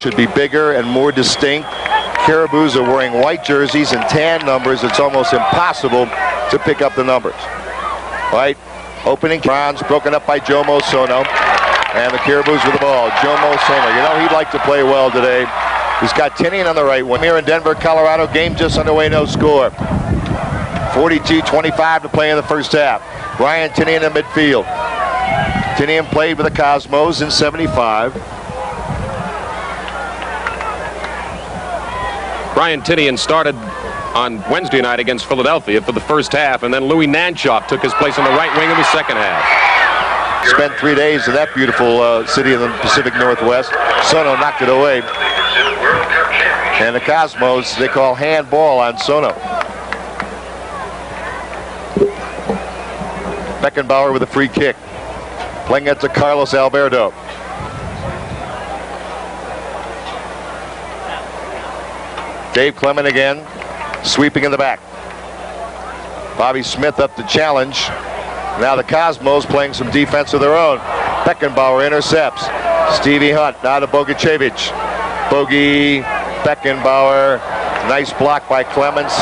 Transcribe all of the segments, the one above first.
should be bigger and more distinct. Caribous are wearing white jerseys and tan numbers. It's almost impossible to pick up the numbers. Right? Opening Franz, broken up by Jomo Sono. And the Caribous with the ball. Jomo Sono. You know, he'd like to play well today. He's got Tinian on the right one. Here in Denver, Colorado. Game just underway, no score. 42-25 to play in the first half. Brian Tinian in midfield. Tinian played with the Cosmos in 75. Brian Tinian started on Wednesday night against Philadelphia for the first half, and then Louis Nanchuk took his place on the right wing in the second half. Spent 3 days in that beautiful city in the Pacific Northwest. Sono knocked it away. And the Cosmos, they call handball on Sono. Beckenbauer with a free kick. Playing it to Carlos Alberto. Dave Clement again, sweeping in the back. Bobby Smith up to challenge. Now the Cosmos playing some defense of their own. Beckenbauer intercepts. Stevie Hunt now to Bogicevic. Bogey, Beckenbauer. Nice block by Clements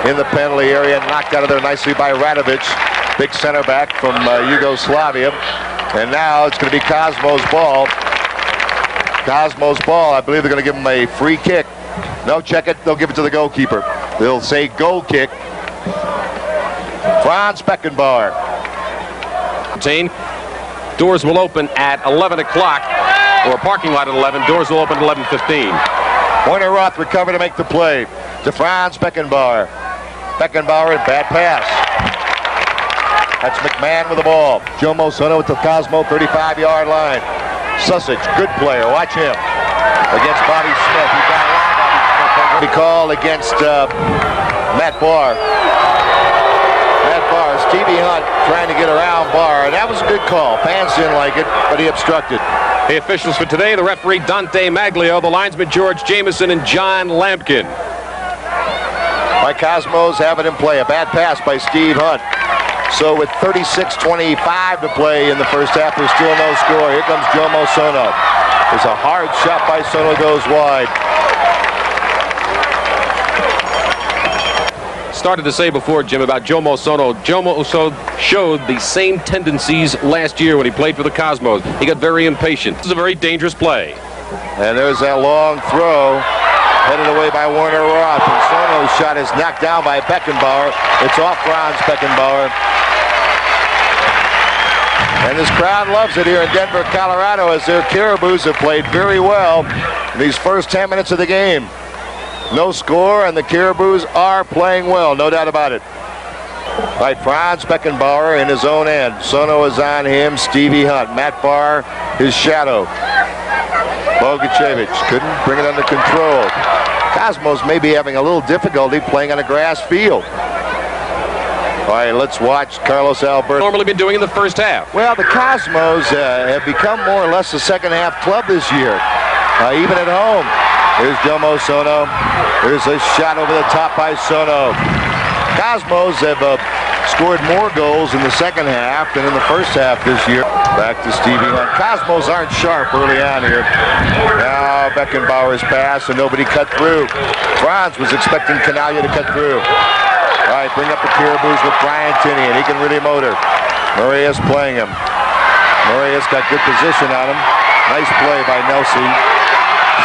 in the penalty area. Knocked out of there nicely by Radovic. Big center back from Yugoslavia. And now it's going to be Cosmos ball. Cosmos ball. I believe they're going to give him a free kick. No, check it. They'll give it to the goalkeeper. They'll say goal kick. Franz Beckenbauer. Doors will open at 11 o'clock, or a parking lot at 11. Doors will open at 11:15. Pointer Roth recovered to make the play to Franz Beckenbauer. Beckenbauer, bad pass. That's McMahon with the ball. Jomo Sono with the Cosmo 35-yard line. Susich, good player. Watch him. Against Bobby Smith. He got around Bobby Smith. He called against Matt Barr. Stevie Hunt trying to get around Barr. That was a good call. Fans didn't like it, but he obstructed. The officials for today, the referee Dante Maglio, the linesman George Jameson, and John Lampkin. My Cosmos have it in play. A bad pass by Steve Hunt. So with 36-25 to play in the first half, there's still no score. Here comes Jomo Sono. There's a hard shot by Sono, goes wide. Started to say before, Jim, about Jomo Sono. Jomo Sono showed the same tendencies last year when he played for the Cosmos. He got very impatient. This is a very dangerous play. And there's that long throw headed away by Warner Roth. And Sono's shot is knocked down by Beckenbauer. It's off Franz Beckenbauer. And this crowd loves it here in Denver, Colorado, as their Caribous have played very well in these first 10 minutes of the game. No score, and the Caribous are playing well, no doubt about it. Right, Franz Beckenbauer in his own end. Sono is on him, Stevie Hunt. Matt Barr, his shadow. Bogicevic couldn't bring it under control. Cosmos may be having a little difficulty playing on a grass field. All right, let's watch Carlos Alberto. Normally been doing in the first half. Well, the Cosmos have become more or less a second half club this year, even at home. Here's Jomo Sono. Here's a shot over the top by Sono. Cosmos have scored more goals in the second half than in the first half this year. Back to Stevie Hunt. Cosmos aren't sharp early on here. Now Beckenbauer's pass, and nobody cut through. Franz was expecting Canalia to cut through. All right, bring up the Caribous with Brian Tinian. He can really motor. Maria's playing him. Maria's got good position on him. Nice play by Nelson.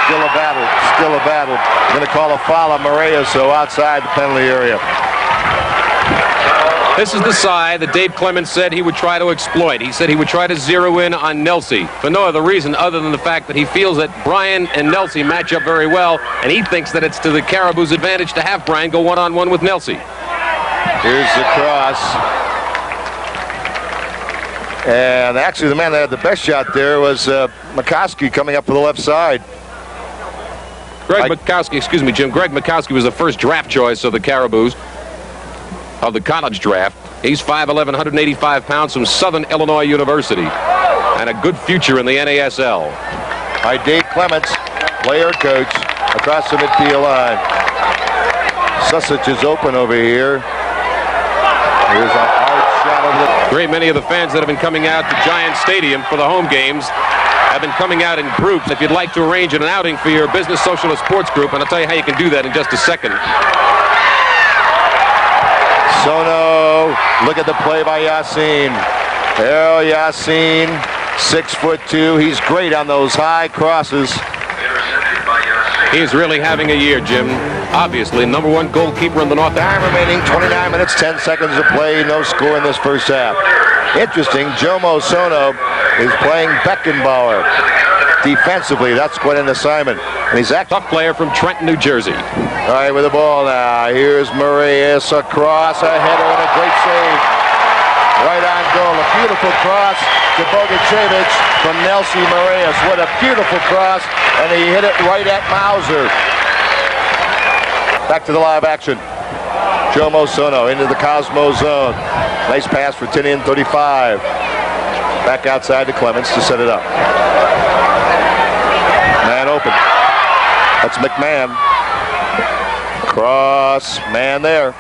Still a battle, still a battle. We're going to call a foul on Maria, so outside the penalty area. This is the side that Dave Clements said he would try to exploit. He said he would try to zero in on Nelsie for no other reason other than the fact that he feels that Brian and Nelsie match up very well, and he thinks that it's to the Caribous' advantage to have Brian go one-on-one with Nelsie. Here's the cross. And actually the man that had the best shot there was McCoskey coming up to the left side. Greg Mikowski, excuse me, Jim. Greg Mikowski was the first draft choice of the Caribous, of the college draft. He's 5'11", 185 pounds from Southern Illinois University, and a good future in the NASL. By Dave Clements, player coach, across the midfield line. Susich is open over here. Here's a hard shot over the... Great many of the fans that have been coming out to Giant Stadium for the home games have been coming out in groups. If you'd like to arrange an outing for your business, social, or sports group, and I'll tell you how you can do that in just a second. Sono, look at the play by Yassin. Yassin, 6'2". He's great on those high crosses. He's really having a year, Jim. Obviously, #1 goalkeeper in the North. Time remaining, 29 minutes, 10 seconds to play. No score in this first half. Interesting, Jomo Sono is playing Beckenbauer. Defensively, that's quite an assignment. And he's a tough player from Trenton, New Jersey. All right, with the ball now. Here's Marias across, a header and a great save. Right on goal. A beautiful cross to Bogacevic from Nelson Marias. What a beautiful cross, and he hit it right at Mauser. Back to the live action. Jomo Sono into the Cosmo zone. Nice pass for Tinian, 35. Back outside to Clements to set it up. Man open. That's McMahon. Cross, man there.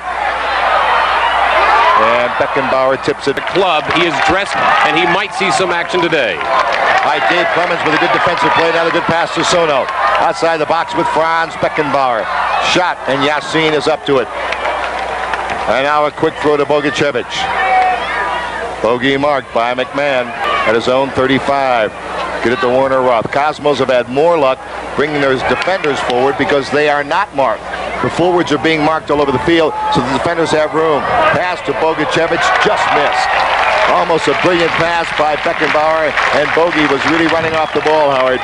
And Beckenbauer tips it. The club, he is dressed, and he might see some action today. All right, Dave Clemens with a good defensive play. Now the good pass to Sono. Outside the box with Franz Beckenbauer. Shot, and Yassin is up to it. And now a quick throw to Bogacevic. Bogey marked by McMahon at his own 35. Get it to Warner Roth. Cosmos have had more luck bringing their defenders forward because they are not marked. The forwards are being marked all over the field, so the defenders have room. Pass to Bogacevic, just missed. Almost a brilliant pass by Beckenbauer, and Bogey was really running off the ball, Howard.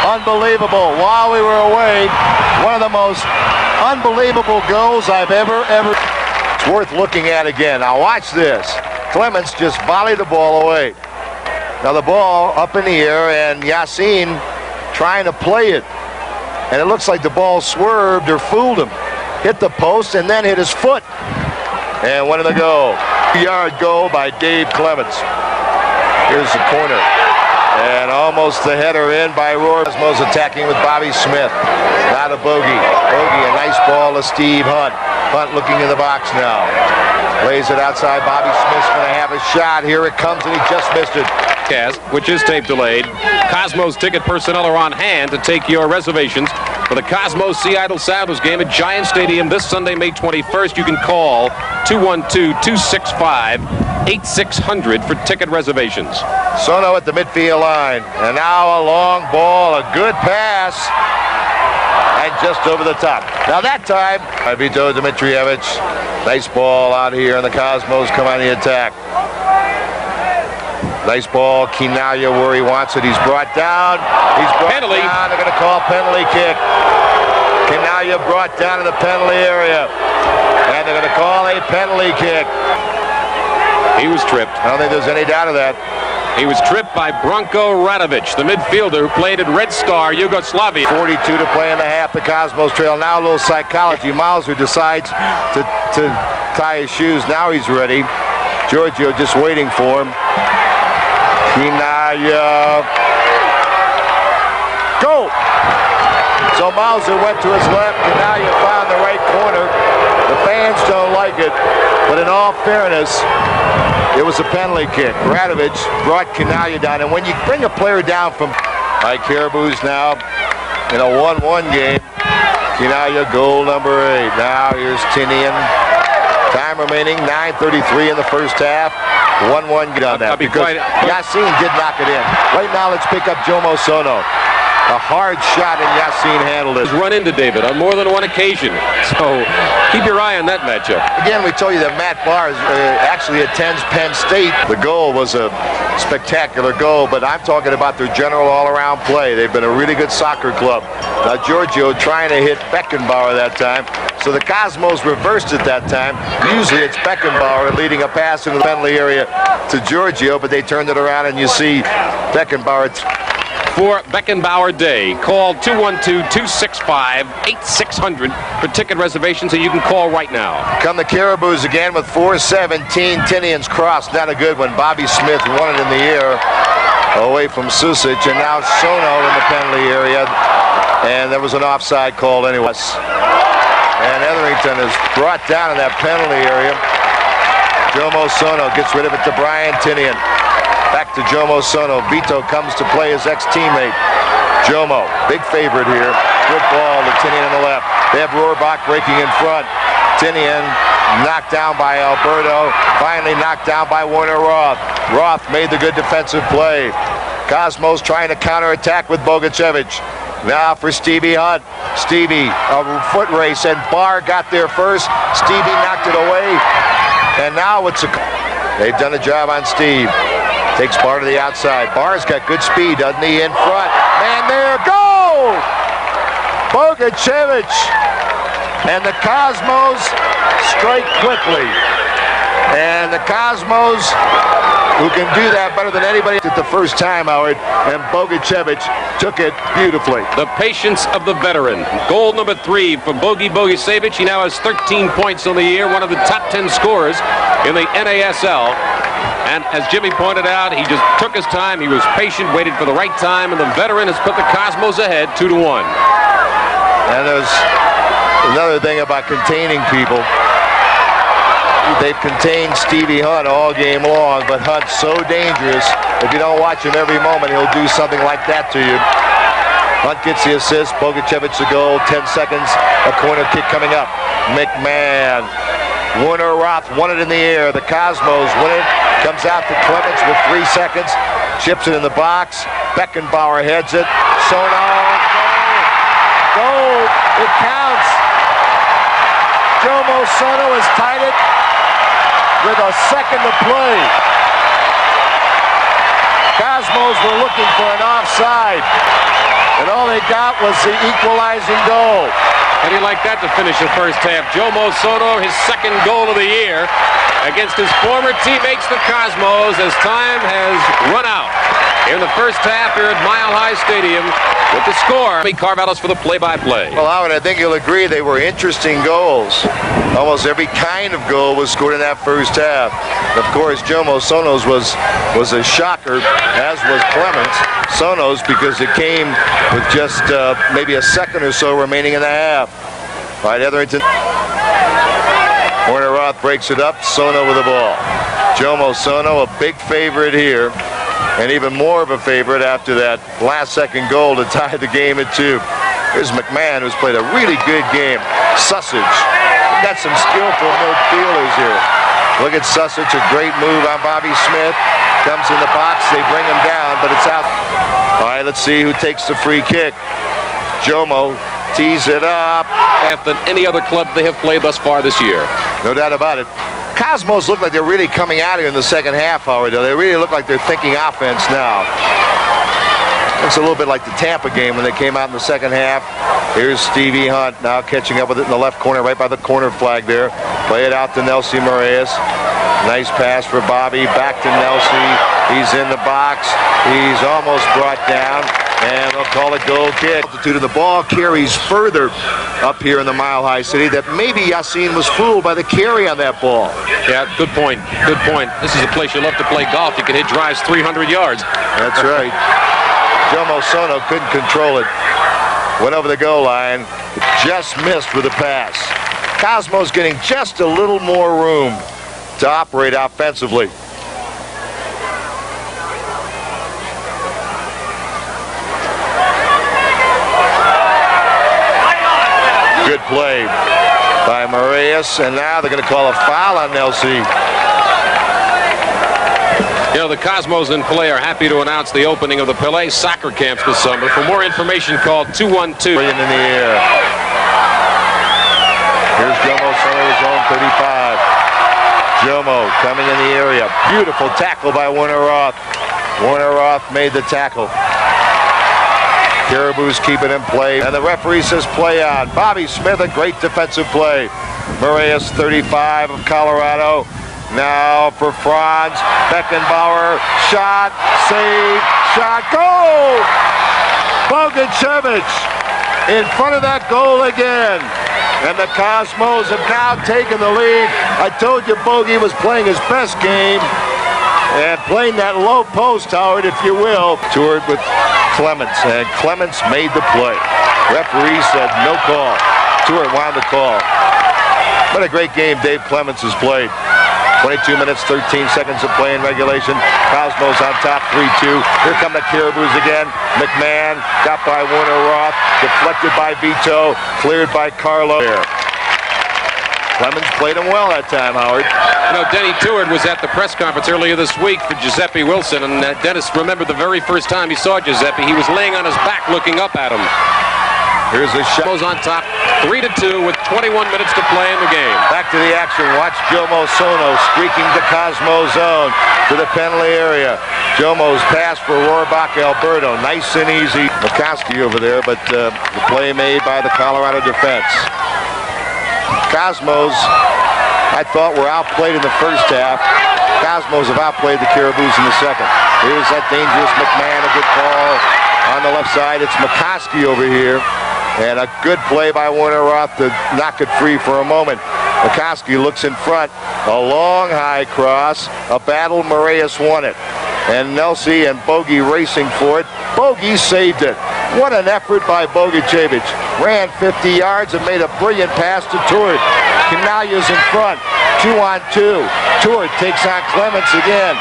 Unbelievable. While we were away, one of the most unbelievable goals I've ever. It's worth looking at again. Now watch this. Clements just volleyed the ball away. Now the ball up in the air, and Yassin trying to play it. And it looks like the ball swerved or fooled him. Hit the post and then hit his foot. And one in the goal. 2-yard goal by Dave Clements. Here's the corner. And almost the header in by Roy. Cosmos attacking with Bobby Smith. Now to Bogey. Bogey, a nice ball to Steve Hunt. Hunt looking in the box now. Lays it outside. Bobby Smith's going to have a shot. Here it comes, and he just missed it. Which is tape delayed. Cosmos ticket personnel are on hand to take your reservations for the Cosmos Seattle Sounders game at Giant Stadium this Sunday, May 21st. You can call 212-265-8600 for ticket reservations. Sono at the midfield line, and now a long ball, a good pass, and just over the top. Now that time, Vito Dmitrievich, nice ball out here, and the Cosmos come on the attack. Nice ball, Kinaya where he wants it. He's brought down. He's brought penalty. Down. They're going to call penalty kick. Kinaya brought down in the penalty area. And they're going to call a penalty kick. He was tripped. I don't think there's any doubt of that. He was tripped by Branko Radovic, the midfielder who played at Red Star, Yugoslavia. 42 to play in the half. The Cosmos trail. Now a little psychology. Mauser decides to tie his shoes. Now he's ready. Giorgio just waiting for him. Kinaya. Go! So Mauser went to his left, and now you found the right corner. The fans don't like it, but in all fairness, it was a penalty kick. Radovic brought Kinaya down, and when you bring a player down from Caribous now in a 1-1 game, Kinaya goal number 8. Now here's Tinian. Time remaining, 9:33 in the first half. 1-1 get on that because Yassin did knock it in. Right now, let's pick up Jomo Sono. A hard shot, and Yassin handled it. He's run into David on more than one occasion, so keep your eye on that matchup. Again, we told you that Matt Barr actually attends Penn State. The goal was a spectacular goal, but I'm talking about their general all-around play. They've been a really good soccer club. Now, Giorgio trying to hit Beckenbauer that time. So the Cosmos reversed it that time. Usually it's Beckenbauer leading a pass into the penalty area to Giorgio, but they turned it around, and you see Beckenbauer. For Beckenbauer Day, call 212-265-8600 for ticket reservations, and you can call right now. Come the Caribous again with 4:17. Tinian's cross, not a good one. Bobby Smith won it in the air away from Susic, and now Sono in the penalty area, and there was an offside called anyway. And Etherington is brought down in that penalty area. Jomo Sono gets rid of it to Brian Tinian. Back back to Jomo Sono. Vito comes to play his ex-teammate. Jomo, big favorite here. Good ball to Tinian on the left. They have Rohrbach breaking in front. Tinian knocked down by Alberto. Finally knocked down by Warner Roth. Roth made the good defensive play. Cosmos trying to counterattack with Bogačević. Now for Stevie Hunt. Stevie, a foot race, and Barr got there first. Stevie knocked it away. And now they've done a job on Steve. Takes Barr to the outside. Barr's got good speed, doesn't he? In front. And there, go! Bogačević. And the Cosmos strike quickly. And the Cosmos, who can do that better than anybody at the first time, Howard, and Bogačević took it beautifully. The patience of the veteran. Goal number 3 for Bogačević. He now has 13 points on the year, one of the top 10 scorers in the NASL. And as Jimmy pointed out, he just took his time. He was patient, waited for the right time, and the veteran has put the Cosmos ahead 2-1. And there's another thing about containing people. They've contained Stevie Hunt all game long, but Hunt's so dangerous. If you don't watch him every moment, he'll do something like that to you. Hunt gets the assist. Bogačević the goal. 10 seconds. A corner kick coming up. McMahon. Warner Roth won it in the air. The Cosmos win it. Comes out to Clements with 3 seconds. Chips it in the box. Beckenbauer heads it. Sono. Goal. It counts. Jomo Sono has tied it with a second to play. Cosmos were looking for an offside, and all they got was the equalizing goal. How do you like that to finish the first half? Jomo Sono, his second goal of the year against his former teammates, the Cosmos, as time has run out. In the first half here at Mile High Stadium with the score. Caribous for the play-by-play. Well, Howard, I think you'll agree they were interesting goals. Almost every kind of goal was scored in that first half. Of course, Jomo Sono's was a shocker, as was Clements. Sono's, because it came with just maybe a second or so remaining in the half. All right, Etherington. Warner Roth breaks it up. Sono with the ball. Jomo Sono, a big favorite here. And even more of a favorite after that last-second goal to tie the game at 2. Here's McMahon, who's played a really good game. Sussage. Got some skillful midfielders here. Look at Sussage, a great move on Bobby Smith. Comes in the box, they bring him down, but it's out. All right, let's see who takes the free kick. Jomo tees it up. Than any other club they have played thus far this year. No doubt about it. Cosmos look like they're really coming out here in the second half, Howard, though. They really look like they're thinking offense now. It's a little bit like the Tampa game when they came out in the second half. Here's Stevie Hunt now catching up with it in the left corner, right by the corner flag there. Play it out to Nelsie Moraes. Nice pass for Bobby. Back to Nelsie. He's in the box. He's almost brought down. And they'll call it goal kick. Altitude of the ball carries further up here in the Mile High City. That maybe Yassine was fooled by the carry on that ball. Yeah, good point. Good point. This is a place you love to play golf. You can hit drives 300 yards. That's right. Jomo Sono couldn't control it. Went over the goal line. Just missed with a pass. Cosmos getting just a little more room to operate offensively. Good play by Moraes, and now they're going to call a foul on Nelsie. You know, the Cosmos in play are happy to announce the opening of the Pelé soccer camps this summer. For more information, call 212. Brilliant in the air. Here's Jomo Sono, his own 35. Jomo coming in the area. Beautiful tackle by Warner Roth. Warner Roth made the tackle. Caribous keep it in play, and the referee says play on. Bobby Smith, a great defensive play. Moraes, 35 of Colorado. Now for Franz Beckenbauer. Shot, save, shot, goal! Bogačević in front of that goal again. And the Cosmos have now taken the lead. I told you Bogey was playing his best game. And playing that low post, Howard, if you will. Toured with Clements, and Clements made the play. Referee said no call. Toured wound the call. What a great game Dave Clements has played. 22 minutes, 13 seconds of play in regulation. Cosmos on top, 3-2. Here come the Caribous again. McMahon got by Warner Roth, deflected by Vito, cleared by Carlo. Clemens played him well that time, Howard. You know, Denny Teward was at the press conference earlier this week for Giuseppe Wilson, and Dennis remembered the very first time he saw Giuseppe, he was laying on his back looking up at him. Here's a shot. Goes on top, 3-2 with 21 minutes to play in the game. Back to the action. Watch Jomo Sono streaking to Cosmo zone to the penalty area. Jomo's pass for Rohrbach Alberto. Nice and easy. McCoskey over there, but the play made by the Colorado defense. Cosmos, I thought, were outplayed in the first half. Cosmos have outplayed the Caribous in the second. Here's that dangerous McMahon, a good call on the left side. It's McCoskey over here. And a good play by Warner Roth to knock it free for a moment. McCoskey looks in front. A long high cross. A battle. Moraes won it. And Nelsie and Bogi racing for it. Bogi saved it. What an effort by Bogicevic. Ran 50 yards and made a brilliant pass to Teward. Canalia's in front. 2-on-2. Teward takes on Clemens again.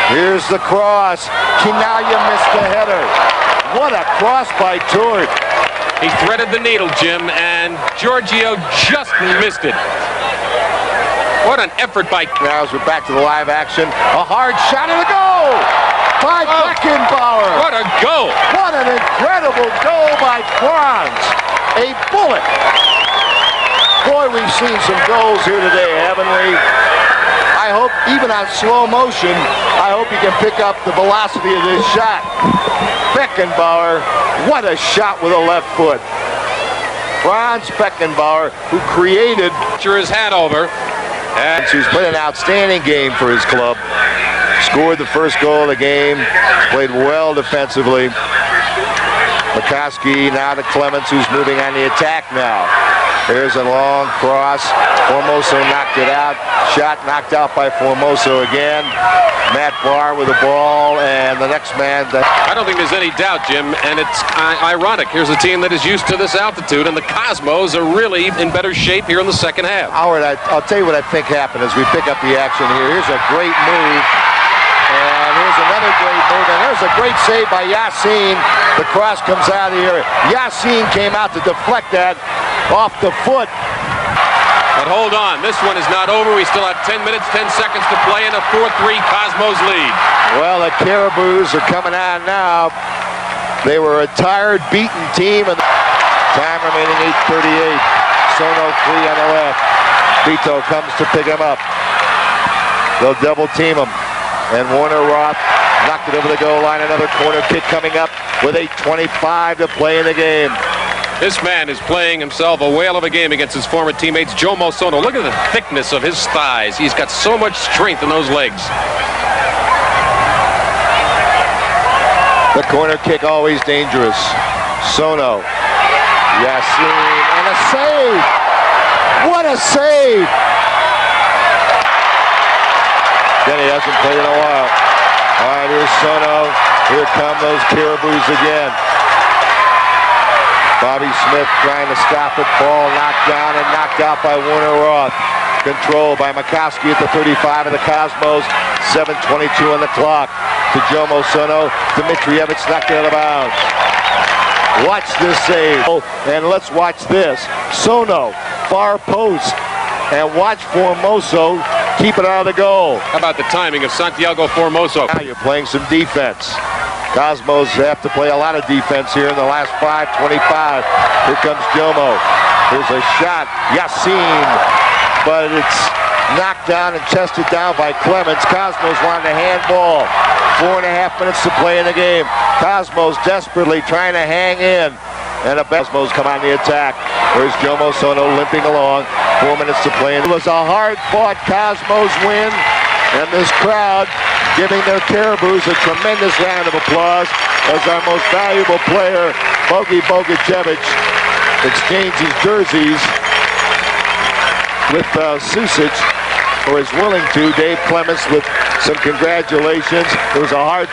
Here's the cross. Canalia missed the header. What a cross by Teward. He threaded the needle, Jim, and Giorgio just missed it. What an effort by... Now as we're back to the live action, a hard shot and a goal by Beckenbauer. What a goal! What an incredible goal by Franz. A bullet. Boy, we've seen some goals here today, haven't we? I hope, even on slow motion, I hope you can pick up the velocity of this shot. Beckenbauer, what a shot with a left foot. Franz Beckenbauer, who created... His hat over. And he's played an outstanding game for his club. Scored the first goal of the game. Played well defensively. McCoskey now to Clemens, who's moving on the attack now. There's a long cross. Formoso knocked it out. Shot knocked out by Formoso again. Matt Barr with the ball, and the next man... I don't think there's any doubt, Jim, and it's ironic. Here's a team that is used to this altitude, and the Cosmos are really in better shape here in the second half. Howard, I'll tell you what I think happened as we pick up the action here. Here's a great move. And here's another great move, and there's a great save by Yassin. The cross comes out of the area. Yassin came out to deflect that off the foot. But hold on, this one is not over. We still have 10 minutes, 10 seconds to play in a 4-3 Cosmos lead. Well, the Caribous are coming on now. They were a tired, beaten team, and time remaining 8:38. Sono 3 on the left. Vito comes to pick him up. They'll double team him. And Warner Roth knocked it over the goal line. Another corner kick coming up with 8:25 to play in the game. This man is playing himself a whale of a game against his former teammates, Jomo Sono. Look at the thickness of his thighs. He's got so much strength in those legs. The corner kick always dangerous. Sono. Yassin. And a save. What a save. Denny hasn't played in a while. All right, here's Sono. Here come those Caribous again. Bobby Smith trying to stop it. Ball knocked down and knocked out by Warner Roth. Controlled by McCoskey at the 35 of the Cosmos. 7:22 on the clock. To Jomo Sono. Dmitrievich knocked it out of bounds. Watch this save. And let's watch this. Sono, far post. And watch Formoso keep it out of the goal. How about the timing of Santiago Formoso? Now you're playing some defense. Cosmos have to play a lot of defense here in the last 5:25. Here comes Jomo. Here's a shot. Yassin. But it's knocked down and chested down by Clemens. Cosmos wanted a handball. 4.5 minutes to play in the game. Cosmos desperately trying to hang in. And the Cosmos come on the attack. There's Jomo Sono limping along. 4 minutes to play. It was a hard-fought Cosmos win. And this crowd giving their Caribous a tremendous round of applause as our most valuable player, Bogicevic, exchanges jerseys with Susic, or is willing to. Dave Clements with some congratulations. It was a hard